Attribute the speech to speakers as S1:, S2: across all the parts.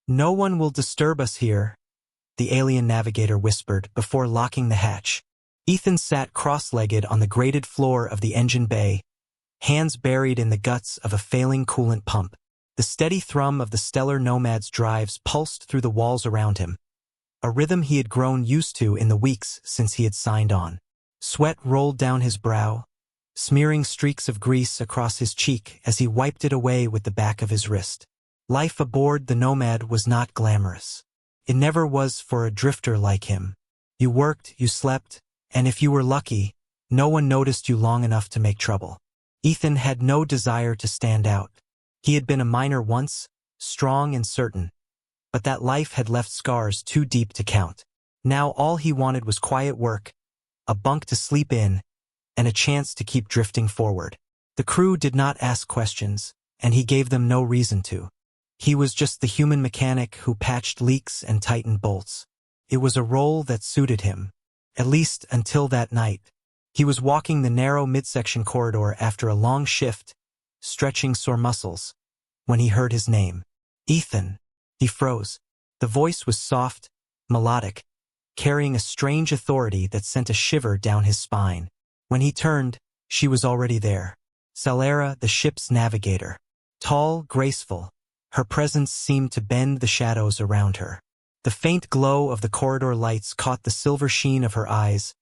S1: "No one will disturb us here," the alien navigator whispered before locking the hatch. Ethan sat cross-legged on the grated floor of the engine bay, hands buried in the guts of a failing coolant pump. The steady thrum of the Stellar Nomad's drives pulsed through the walls around him, a rhythm he had grown used to in the weeks since he had signed on. Sweat rolled down his brow, smearing streaks of grease across his cheek as he wiped it away with the back of his wrist. Life aboard the Nomad was not glamorous. It never was for a drifter like him. You worked, you slept, and if you were lucky, no one noticed you long enough to make trouble. Ethan had no desire to stand out. He had been a miner once, strong and certain, but that life had left scars too deep to count. Now all he wanted was quiet work, a bunk to sleep in, and a chance to keep drifting forward. The crew did not ask questions, and he gave them no reason to. He was just the human mechanic who patched leaks and tightened bolts. It was a role that suited him, at least until that night. He was walking the narrow midsection corridor after a long shift, stretching sore muscles, when he heard his name. Ethan. He froze. The voice was soft, melodic, carrying a strange authority that sent a shiver down his spine. When he turned, she was already there. Stellar, the ship's navigator. Tall, graceful, her presence seemed to bend the shadows around her. The faint glow of the corridor lights caught the silver sheen of her eyes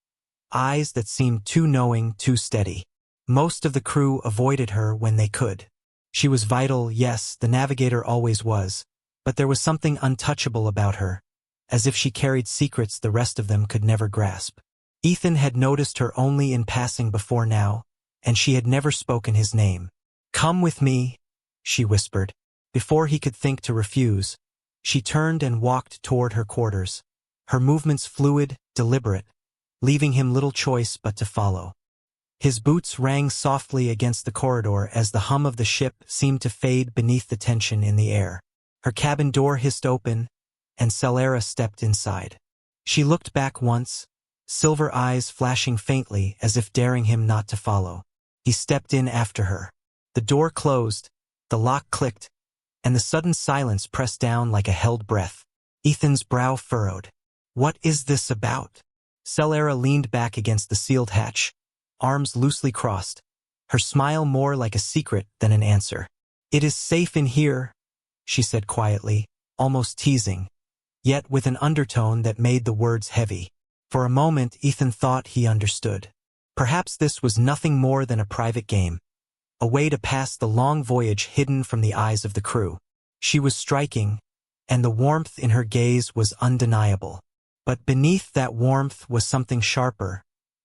S1: that seemed too knowing, too steady. Most of the crew avoided her when they could. She was vital, yes, the navigator always was, but there was something untouchable about her, as if she carried secrets the rest of them could never grasp. Ethan had noticed her only in passing before now, and she had never spoken his name. "Come with me," she whispered. Before he could think to refuse, she turned and walked toward her quarters, her movements fluid, deliberate, leaving him little choice but to follow. His boots rang softly against the corridor as the hum of the ship seemed to fade beneath the tension in the air. Her cabin door hissed open, and Stellar stepped inside. She looked back once, silver eyes flashing faintly as if daring him not to follow. He stepped in after her. The door closed, the lock clicked, and the sudden silence pressed down like a held breath. Ethan's brow furrowed. What is this about? Stellar leaned back against the sealed hatch, arms loosely crossed, her smile more like a secret than an answer. It is safe in here, she said quietly, almost teasing, yet with an undertone that made the words heavy. For a moment, Ethan thought he understood. Perhaps this was nothing more than a private game, a way to pass the long voyage hidden from the eyes of the crew. She was striking, and the warmth in her gaze was undeniable. But beneath that warmth was something sharper,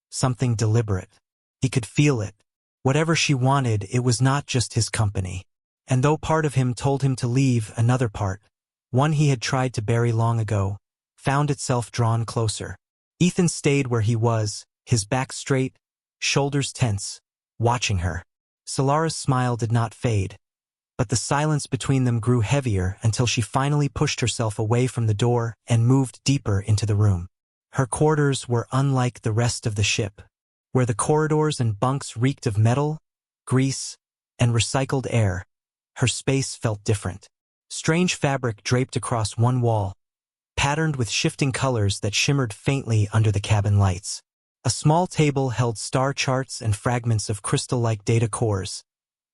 S1: something deliberate. He could feel it. Whatever she wanted, it was not just his company. And though part of him told him to leave, another part, one he had tried to bury long ago, found itself drawn closer. Ethan stayed where he was, his back straight, shoulders tense, watching her. Stellar's smile did not fade, but the silence between them grew heavier until she finally pushed herself away from the door and moved deeper into the room. Her quarters were unlike the rest of the ship, where the corridors and bunks reeked of metal, grease, and recycled air. Her space felt different. Strange fabric draped across one wall, patterned with shifting colors that shimmered faintly under the cabin lights. A small table held star charts and fragments of crystal-like data cores,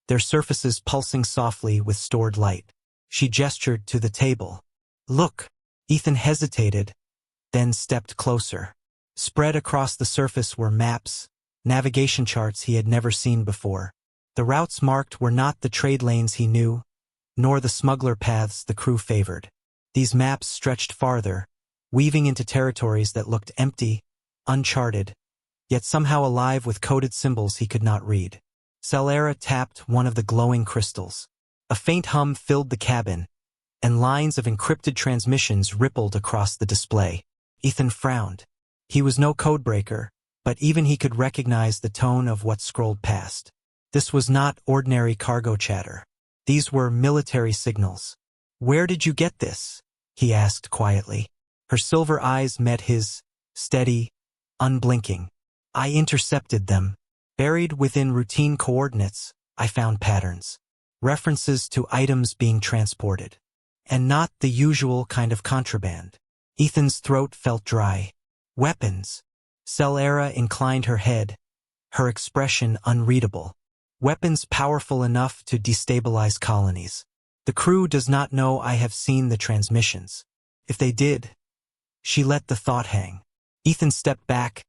S1: their surfaces pulsing softly with stored light. She gestured to the table. "Look." Ethan hesitated, then stepped closer. Spread across the surface were maps, navigation charts he had never seen before. The routes marked were not the trade lanes he knew, nor the smuggler paths the crew favored. These maps stretched farther, weaving into territories that looked empty, uncharted, yet somehow alive with coded symbols he could not read. Stellar tapped one of the glowing crystals. A faint hum filled the cabin, and lines of encrypted transmissions rippled across the display. Ethan frowned. He was no codebreaker, but even he could recognize the tone of what scrolled past. This was not ordinary cargo chatter. These were military signals. "Where did you get this?" he asked quietly. Her silver eyes met his, steady, unblinking. "I intercepted them. Buried within routine coordinates, I found patterns. References to items being transported. And not the usual kind of contraband. Ethan's throat felt dry. Weapons. Stellar inclined her head, her expression unreadable. Weapons powerful enough to destabilize colonies. The crew does not know I have seen the transmissions. If they did. She let the thought hang. Ethan stepped back,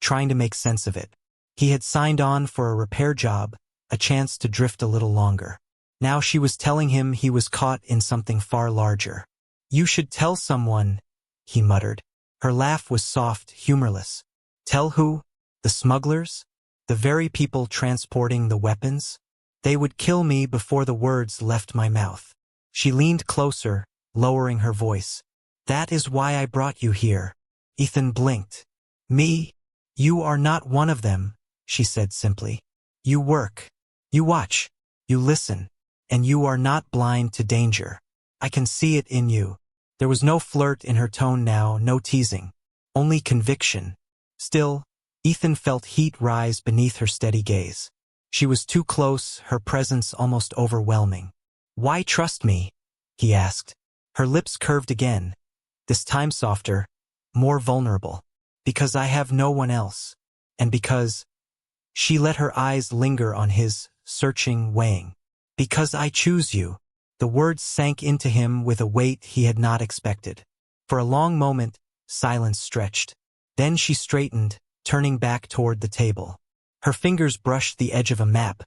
S1: trying to make sense of it. He had signed on for a repair job, a chance to drift a little longer. Now she was telling him he was caught in something far larger. You should tell someone, he muttered. Her laugh was soft, humorless. Tell who? The smugglers? The very people transporting the weapons? They would kill me before the words left my mouth. She leaned closer, lowering her voice. That is why I brought you here. Ethan blinked. Me? You are not one of them, she said simply. You work. You watch. You listen. And you are not blind to danger. I can see it in you. There was no flirt in her tone now, no teasing. Only conviction. Still, Ethan felt heat rise beneath her steady gaze. She was too close, her presence almost overwhelming. Why trust me? He asked. Her lips curved again, this time softer, more vulnerable. Because I have no one else. And because... She let her eyes linger on his, searching, weighing. Because I choose you. The words sank into him with a weight he had not expected. For a long moment, silence stretched. Then she straightened, turning back toward the table. Her fingers brushed the edge of a map,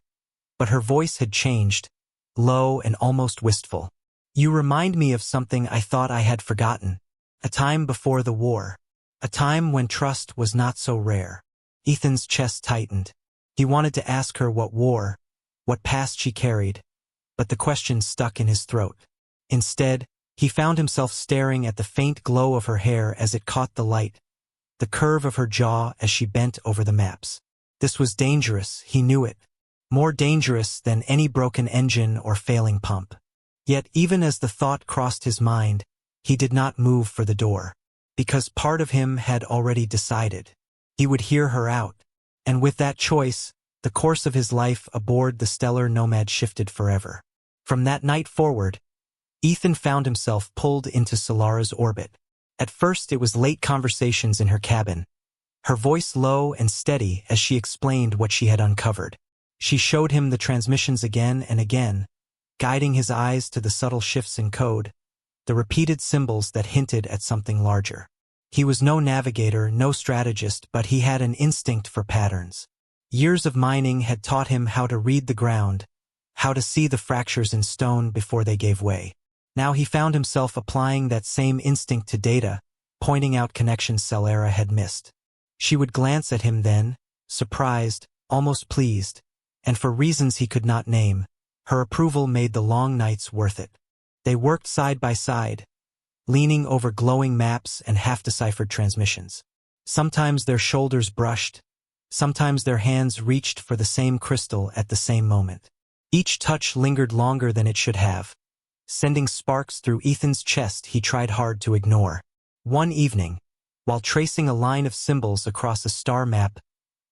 S1: but her voice had changed, low and almost wistful. You remind me of something I thought I had forgotten. A time before the war. A time when trust was not so rare. Ethan's chest tightened. He wanted to ask her what war, what past she carried, but the question stuck in his throat. Instead, he found himself staring at the faint glow of her hair as it caught the light, the curve of her jaw as she bent over the maps. This was dangerous, he knew it. More dangerous than any broken engine or failing pump. Yet even as the thought crossed his mind, he did not move for the door. Because part of him had already decided. He would hear her out. And with that choice, the course of his life aboard the Stellar Nomad shifted forever. From that night forward, Ethan found himself pulled into Solara's orbit. At first it was late conversations in her cabin, her voice low and steady as she explained what she had uncovered. She showed him the transmissions again and again, guiding his eyes to the subtle shifts in code, the repeated symbols that hinted at something larger. He was no navigator, no strategist, but he had an instinct for patterns. Years of mining had taught him how to read the ground, how to see the fractures in stone before they gave way. Now he found himself applying that same instinct to data, pointing out connections Stellar had missed. She would glance at him then, surprised, almost pleased, and for reasons he could not name, her approval made the long nights worth it. They worked side by side, leaning over glowing maps and half-deciphered transmissions. Sometimes their shoulders brushed, sometimes their hands reached for the same crystal at the same moment. Each touch lingered longer than it should have, sending sparks through Ethan's chest he tried hard to ignore. One evening, while tracing a line of symbols across a star map,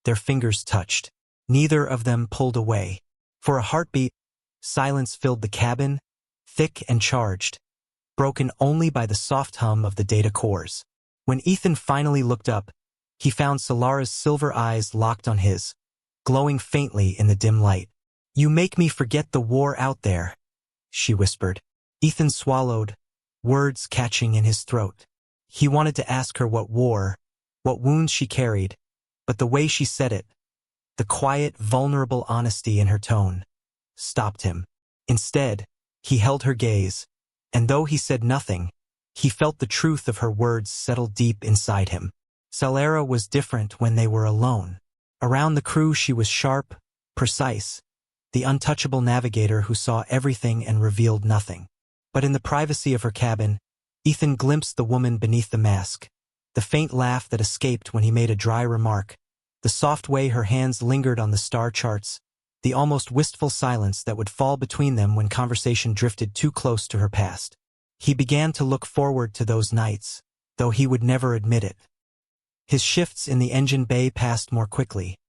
S1: their fingers touched. Neither of them pulled away. For a heartbeat, silence filled the cabin, thick and charged, broken only by the soft hum of the data cores. When Ethan finally looked up, he found Solara's silver eyes locked on his, glowing faintly in the dim light. You make me forget the war out there, she whispered. Ethan swallowed, words catching in his throat. He wanted to ask her what war, what wounds she carried, but the way she said it, the quiet, vulnerable honesty in her tone, stopped him. Instead, he held her gaze, and though he said nothing, he felt the truth of her words settle deep inside him. Stellar was different when they were alone. Around the crew she was sharp, precise, the untouchable navigator who saw everything and revealed nothing. But in the privacy of her cabin, Ethan glimpsed the woman beneath the mask, the faint laugh that escaped when he made a dry remark, the soft way her hands lingered on the star charts, the almost wistful silence that would fall between them when conversation drifted too close to her past. He began to look forward to those nights, though he would never admit it. His shifts in the engine bay passed more quickly,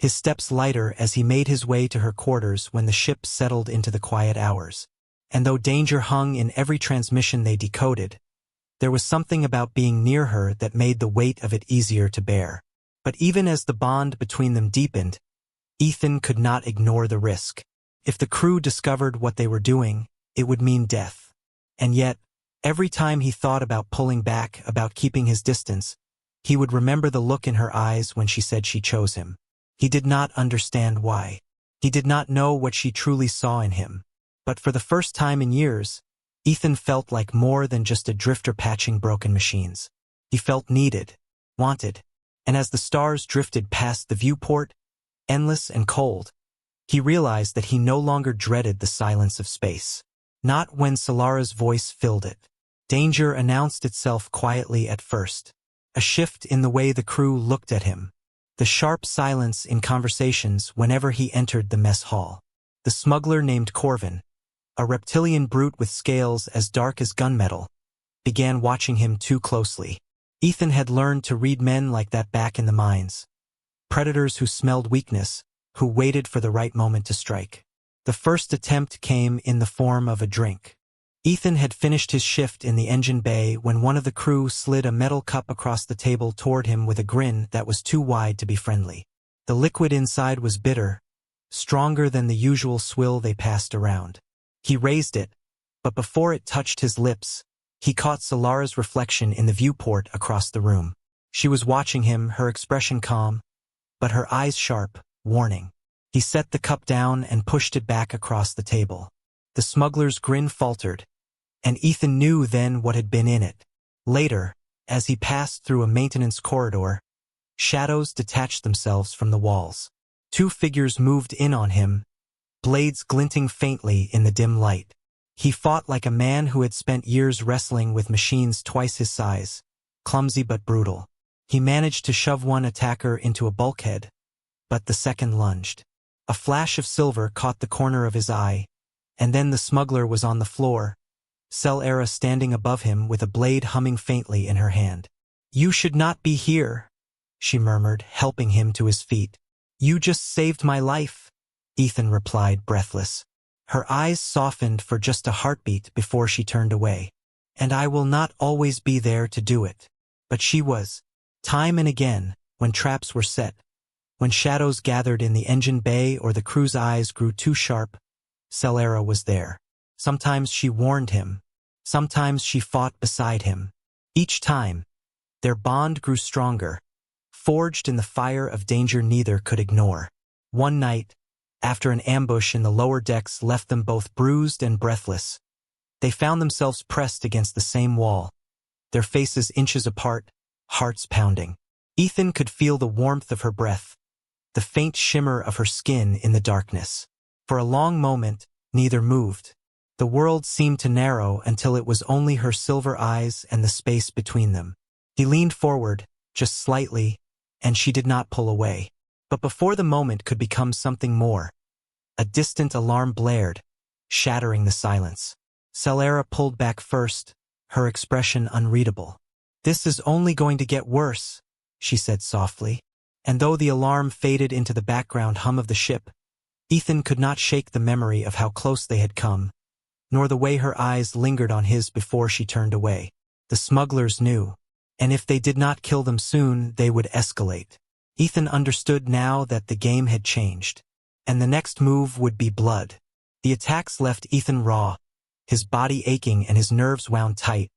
S1: his steps lighter as he made his way to her quarters when the ship settled into the quiet hours. and though danger hung in every transmission they decoded, there was something about being near her that made the weight of it easier to bear. But even as the bond between them deepened, Ethan could not ignore the risk. If the crew discovered what they were doing, it would mean death. And yet, every time he thought about pulling back, about keeping his distance, he would remember the look in her eyes when she said she chose him. He did not understand why. He did not know what she truly saw in him. But for the first time in years, Ethan felt like more than just a drifter patching broken machines. He felt needed, wanted, and as the stars drifted past the viewport, endless and cold, he realized that he no longer dreaded the silence of space. Not when Solara's voice filled it. Danger announced itself quietly at first. A shift in the way the crew looked at him. The sharp silence in conversations whenever he entered the mess hall. The smuggler named Corvin, a reptilian brute with scales as dark as gunmetal, began watching him too closely. Ethan had learned to read men like that back in the mines. Predators who smelled weakness, who waited for the right moment to strike. The first attempt came in the form of a drink. Ethan had finished his shift in the engine bay when one of the crew slid a metal cup across the table toward him with a grin that was too wide to be friendly. The liquid inside was bitter, stronger than the usual swill they passed around. He raised it, but before it touched his lips, he caught Solara's reflection in the viewport across the room. She was watching him, her expression calm, but her eyes sharp, warning. He set the cup down and pushed it back across the table. The smuggler's grin faltered, and Ethan knew then what had been in it. Later, as he passed through a maintenance corridor, shadows detached themselves from the walls. Two figures moved in on him, blades glinting faintly in the dim light. He fought like a man who had spent years wrestling with machines twice his size, clumsy but brutal. He managed to shove one attacker into a bulkhead, but the second lunged. A flash of silver caught the corner of his eye, and then the smuggler was on the floor, Stellar standing above him with a blade humming faintly in her hand. "You should not be here," she murmured, helping him to his feet. "You just saved my life," Ethan replied, breathless. Her eyes softened for just a heartbeat before she turned away. "And I will not always be there to do it." But she was. Time and again, when traps were set, when shadows gathered in the engine bay or the crew's eyes grew too sharp, Stellar was there. Sometimes she warned him. Sometimes she fought beside him. Each time, their bond grew stronger, forged in the fire of danger neither could ignore. One night, after an ambush in the lower decks left them both bruised and breathless, they found themselves pressed against the same wall, their faces inches apart, hearts pounding. Ethan could feel the warmth of her breath, the faint shimmer of her skin in the darkness. For a long moment, neither moved. The world seemed to narrow until it was only her silver eyes and the space between them. He leaned forward, just slightly, and she did not pull away. But before the moment could become something more, a distant alarm blared, shattering the silence. Stellar pulled back first, her expression unreadable. "This is only going to get worse," she said softly. And though the alarm faded into the background hum of the ship, Ethan could not shake the memory of how close they had come, nor the way her eyes lingered on his before she turned away. The smugglers knew, and if they did not kill them soon, they would escalate. Ethan understood now that the game had changed, and the next move would be blood. The attacks left Ethan raw, his body aching and his nerves wound tight,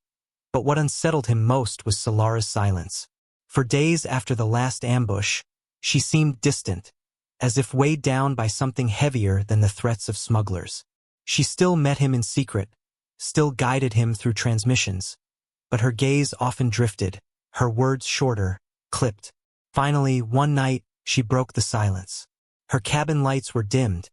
S1: but what unsettled him most was Solara's silence. For days after the last ambush, she seemed distant, as if weighed down by something heavier than the threats of smugglers. She still met him in secret, still guided him through transmissions, but her gaze often drifted, her words shorter, clipped. Finally, one night, she broke the silence. Her cabin lights were dimmed,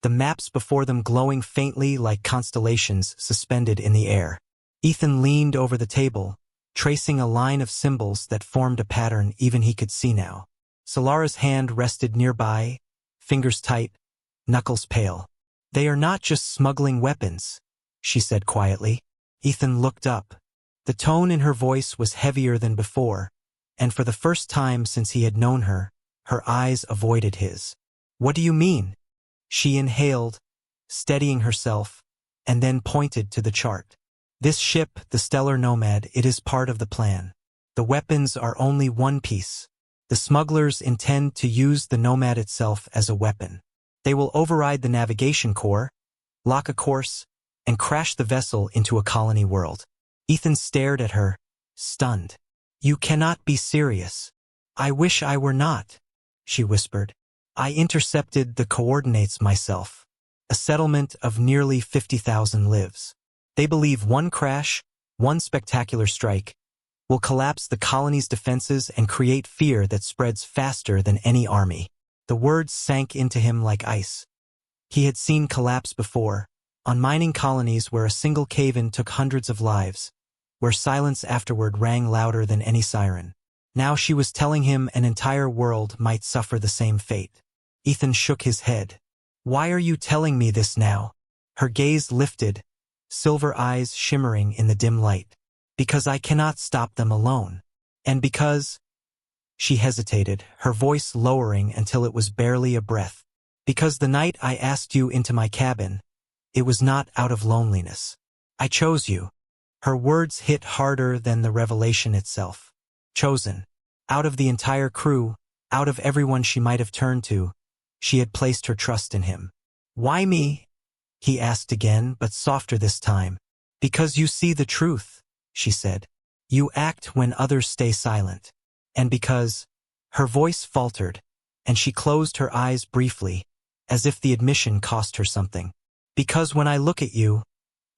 S1: the maps before them glowing faintly like constellations suspended in the air. Ethan leaned over the table, tracing a line of symbols that formed a pattern even he could see now. Solara's hand rested nearby, fingers tight, knuckles pale. "They are not just smuggling weapons," she said quietly. Ethan looked up. The tone in her voice was heavier than before, and for the first time since he had known her, her eyes avoided his. "What do you mean?" She inhaled, steadying herself, and then pointed to the chart. This ship, the Stellar Nomad, it is part of the plan. The weapons are only one piece. The smugglers intend to use the Nomad itself as a weapon. They will override the navigation core, lock a course, and crash the vessel into a colony world. Ethan stared at her, stunned. You cannot be serious. I wish I were not, she whispered. I intercepted the coordinates myself. A settlement of nearly 50,000 lives. They believe one crash, one spectacular strike, will collapse the colony's defenses and create fear that spreads faster than any army. The words sank into him like ice. He had seen collapse before, on mining colonies where a single cave-in took hundreds of lives, where silence afterward rang louder than any siren. Now she was telling him an entire world might suffer the same fate. Ethan shook his head. Why are you telling me this now? Her gaze lifted, silver eyes shimmering in the dim light. Because I cannot stop them alone. And because... She hesitated, her voice lowering until it was barely a breath. Because the night I asked you into my cabin, it was not out of loneliness. I chose you. Her words hit harder than the revelation itself. Chosen. Out of the entire crew, out of everyone she might have turned to, she had placed her trust in him. Why me? He asked again, but softer this time. Because you see the truth, she said. You act when others stay silent. And because... Her voice faltered, and she closed her eyes briefly, as if the admission cost her something. Because when I look at you,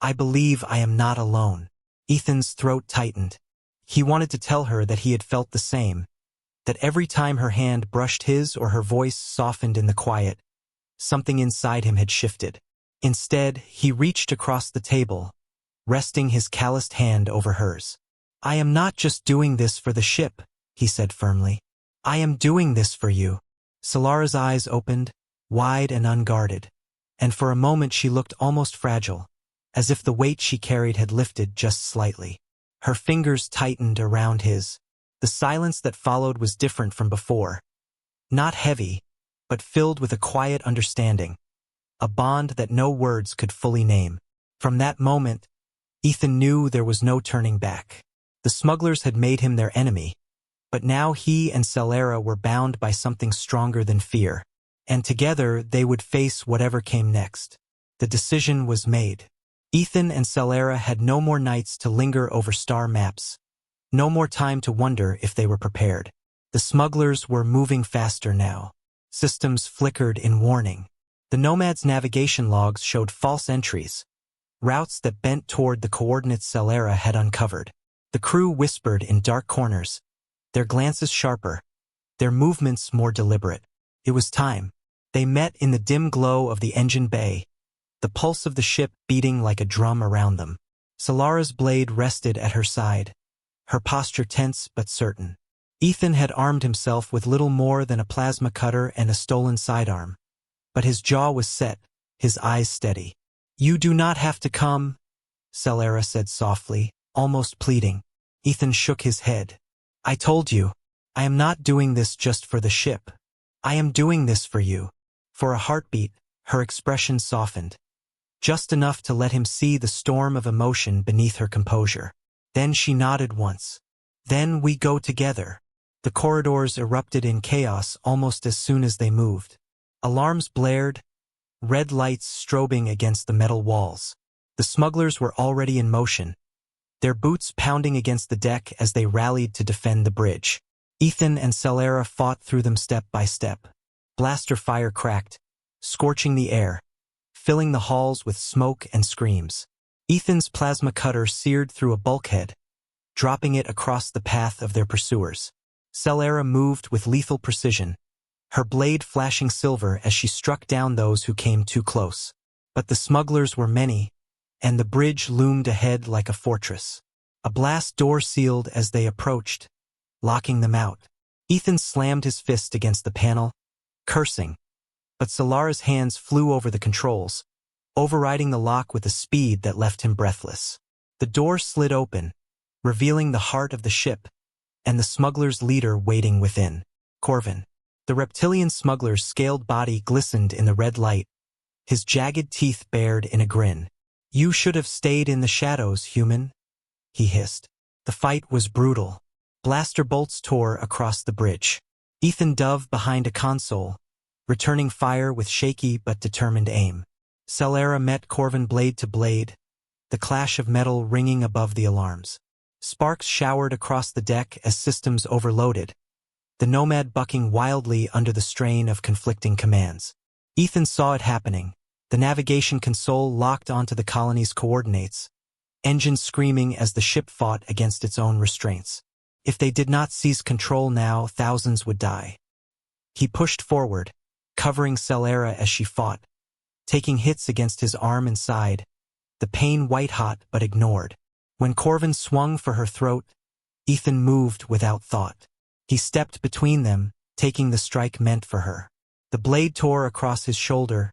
S1: I believe I am not alone. Ethan's throat tightened. He wanted to tell her that he had felt the same, that every time her hand brushed his or her voice softened in the quiet, something inside him had shifted. Instead, he reached across the table, resting his calloused hand over hers. I am not just doing this for the ship, he said firmly. I am doing this for you. Solara's eyes opened, wide and unguarded, and for a moment she looked almost fragile, as if the weight she carried had lifted just slightly. Her fingers tightened around his. The silence that followed was different from before. Not heavy, but filled with a quiet understanding, a bond that no words could fully name. From that moment, Ethan knew there was no turning back. The smugglers had made him their enemy, but now he and Stellar were bound by something stronger than fear, and together they would face whatever came next. The decision was made. Ethan and Stellar had no more nights to linger over star maps, no more time to wonder if they were prepared. The smugglers were moving faster now. Systems flickered in warning. The Nomad's navigation logs showed false entries, routes that bent toward the coordinates Stellar had uncovered. The crew whispered in dark corners, their glances sharper, their movements more deliberate. It was time. They met in the dim glow of the engine bay, the pulse of the ship beating like a drum around them. Solara's blade rested at her side, her posture tense but certain. Ethan had armed himself with little more than a plasma cutter and a stolen sidearm, but his jaw was set, his eyes steady. You do not have to come, Stellar said softly, almost pleading. Ethan shook his head. I told you, I am not doing this just for the ship. I am doing this for you. For a heartbeat, her expression softened, just enough to let him see the storm of emotion beneath her composure. Then she nodded once. Then we go together. The corridors erupted in chaos almost as soon as they moved. Alarms blared, red lights strobing against the metal walls. The smugglers were already in motion, their boots pounding against the deck as they rallied to defend the bridge. Ethan and Stellar fought through them step by step. Blaster fire cracked, scorching the air, filling the halls with smoke and screams. Ethan's plasma cutter seared through a bulkhead, dropping it across the path of their pursuers. Stellar moved with lethal precision, her blade flashing silver as she struck down those who came too close. But the smugglers were many, and the bridge loomed ahead like a fortress. A blast door sealed as they approached, locking them out. Ethan slammed his fist against the panel, cursing, but Solara's hands flew over the controls, overriding the lock with a speed that left him breathless. The door slid open, revealing the heart of the ship, and the smuggler's leader waiting within. Corvin. The reptilian smuggler's scaled body glistened in the red light, his jagged teeth bared in a grin. "You should have stayed in the shadows, human," he hissed. The fight was brutal. Blaster bolts tore across the bridge. Ethan dove behind a console, returning fire with shaky but determined aim. Stellar met Corvin blade to blade, the clash of metal ringing above the alarms. Sparks showered across the deck as systems overloaded, the Nomad bucking wildly under the strain of conflicting commands. Ethan saw it happening, the navigation console locked onto the colony's coordinates, engines screaming as the ship fought against its own restraints. If they did not seize control now, thousands would die. He pushed forward, covering Stellar as she fought, taking hits against his arm and side, the pain white-hot but ignored. When Corvin swung for her throat, Ethan moved without thought. He stepped between them, taking the strike meant for her. The blade tore across his shoulder,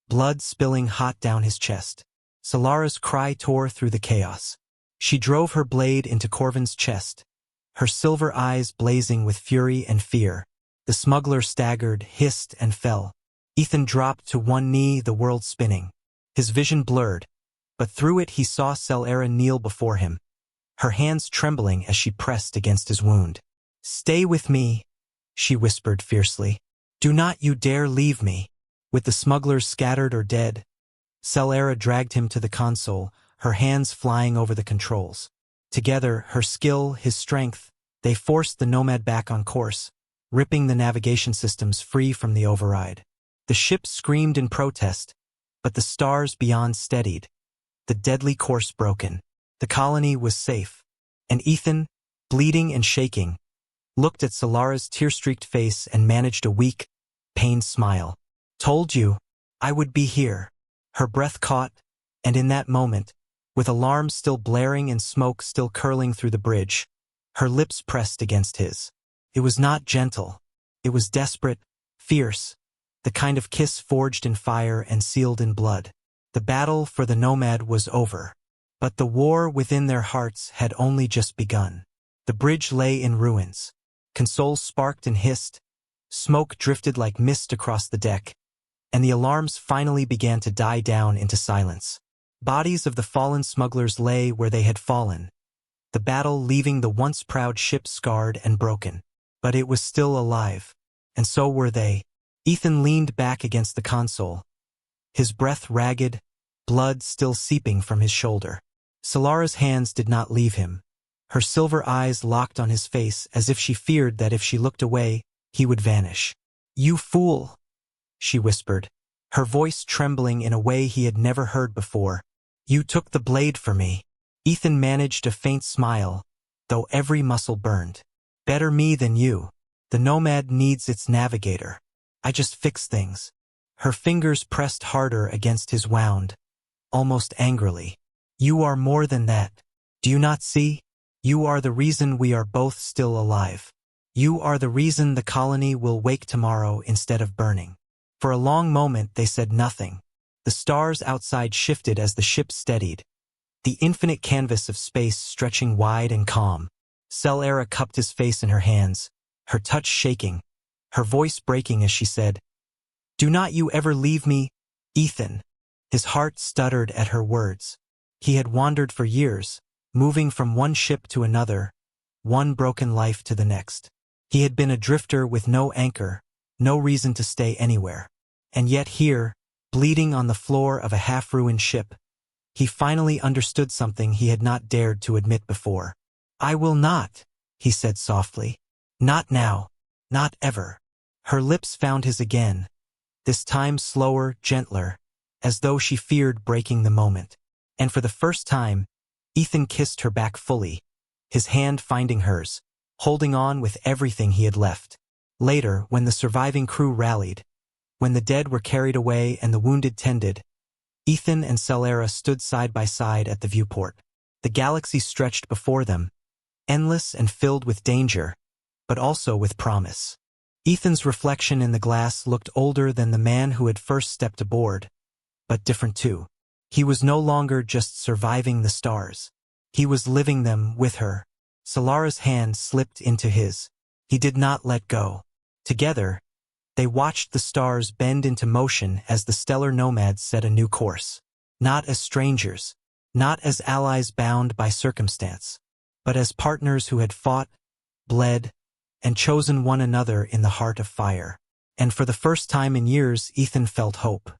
S1: blood spilling hot down his chest. Solara's cry tore through the chaos. She drove her blade into Corvin's chest, her silver eyes blazing with fury and fear. The smuggler staggered, hissed, and fell. Ethan dropped to one knee, the world spinning. His vision blurred, but through it he saw Stellar kneel before him, her hands trembling as she pressed against his wound. "Stay with me," she whispered fiercely. "Do not you dare leave me." With the smugglers scattered or dead, Stellar dragged him to the console, her hands flying over the controls. Together, her skill, his strength, they forced the Nomad back on course, ripping the navigation systems free from the override. The ship screamed in protest, but the stars beyond steadied, the deadly course broken. The colony was safe, and Ethan, bleeding and shaking, looked at Solara's tear-streaked face and managed a weak, pained smile. "Told you, I would be here." Her breath caught, and in that moment, with alarms still blaring and smoke still curling through the bridge, her lips pressed against his. It was not gentle. It was desperate, fierce, the kind of kiss forged in fire and sealed in blood. The battle for the Nomad was over, but the war within their hearts had only just begun. The bridge lay in ruins. Consoles sparked and hissed, smoke drifted like mist across the deck, and the alarms finally began to die down into silence. Bodies of the fallen smugglers lay where they had fallen, the battle leaving the once proud ship scarred and broken. But it was still alive, and so were they. Ethan leaned back against the console, his breath ragged, blood still seeping from his shoulder. Solara's hands did not leave him, her silver eyes locked on his face as if she feared that if she looked away, he would vanish. "You fool," she whispered, her voice trembling in a way he had never heard before. "You took the blade for me." Ethan managed a faint smile, though every muscle burned. "Better me than you. The Nomad needs its navigator. I just fix things." Her fingers pressed harder against his wound, almost angrily. "You are more than that. Do you not see? You are the reason we are both still alive. You are the reason the colony will wake tomorrow instead of burning." For a long moment they said nothing. The stars outside shifted as the ship steadied, the infinite canvas of space stretching wide and calm. Stellar cupped his face in her hands, her touch shaking, her voice breaking as she said, "Do not you ever leave me, Ethan." His heart stuttered at her words. He had wandered for years, moving from one ship to another, one broken life to the next. He had been a drifter with no anchor, no reason to stay anywhere. And yet here, bleeding on the floor of a half-ruined ship, he finally understood something he had not dared to admit before. "I will not," he said softly. "Not now. Not ever." Her lips found his again, this time slower, gentler, as though she feared breaking the moment. And for the first time, Ethan kissed her back fully, his hand finding hers, holding on with everything he had left. Later, when the surviving crew rallied, when the dead were carried away and the wounded tended, Ethan and Stellar stood side by side at the viewport. The galaxy stretched before them, endless and filled with danger, but also with promise. Ethan's reflection in the glass looked older than the man who had first stepped aboard, but different too. He was no longer just surviving the stars. He was living them with her. Solara's hand slipped into his. He did not let go. Together, they watched the stars bend into motion as the Stellar Nomad set a new course. not as strangers, not as allies bound by circumstance, but as partners who had fought, bled, and chosen one another in the heart of fire. And for the first time in years, Ethan felt hope.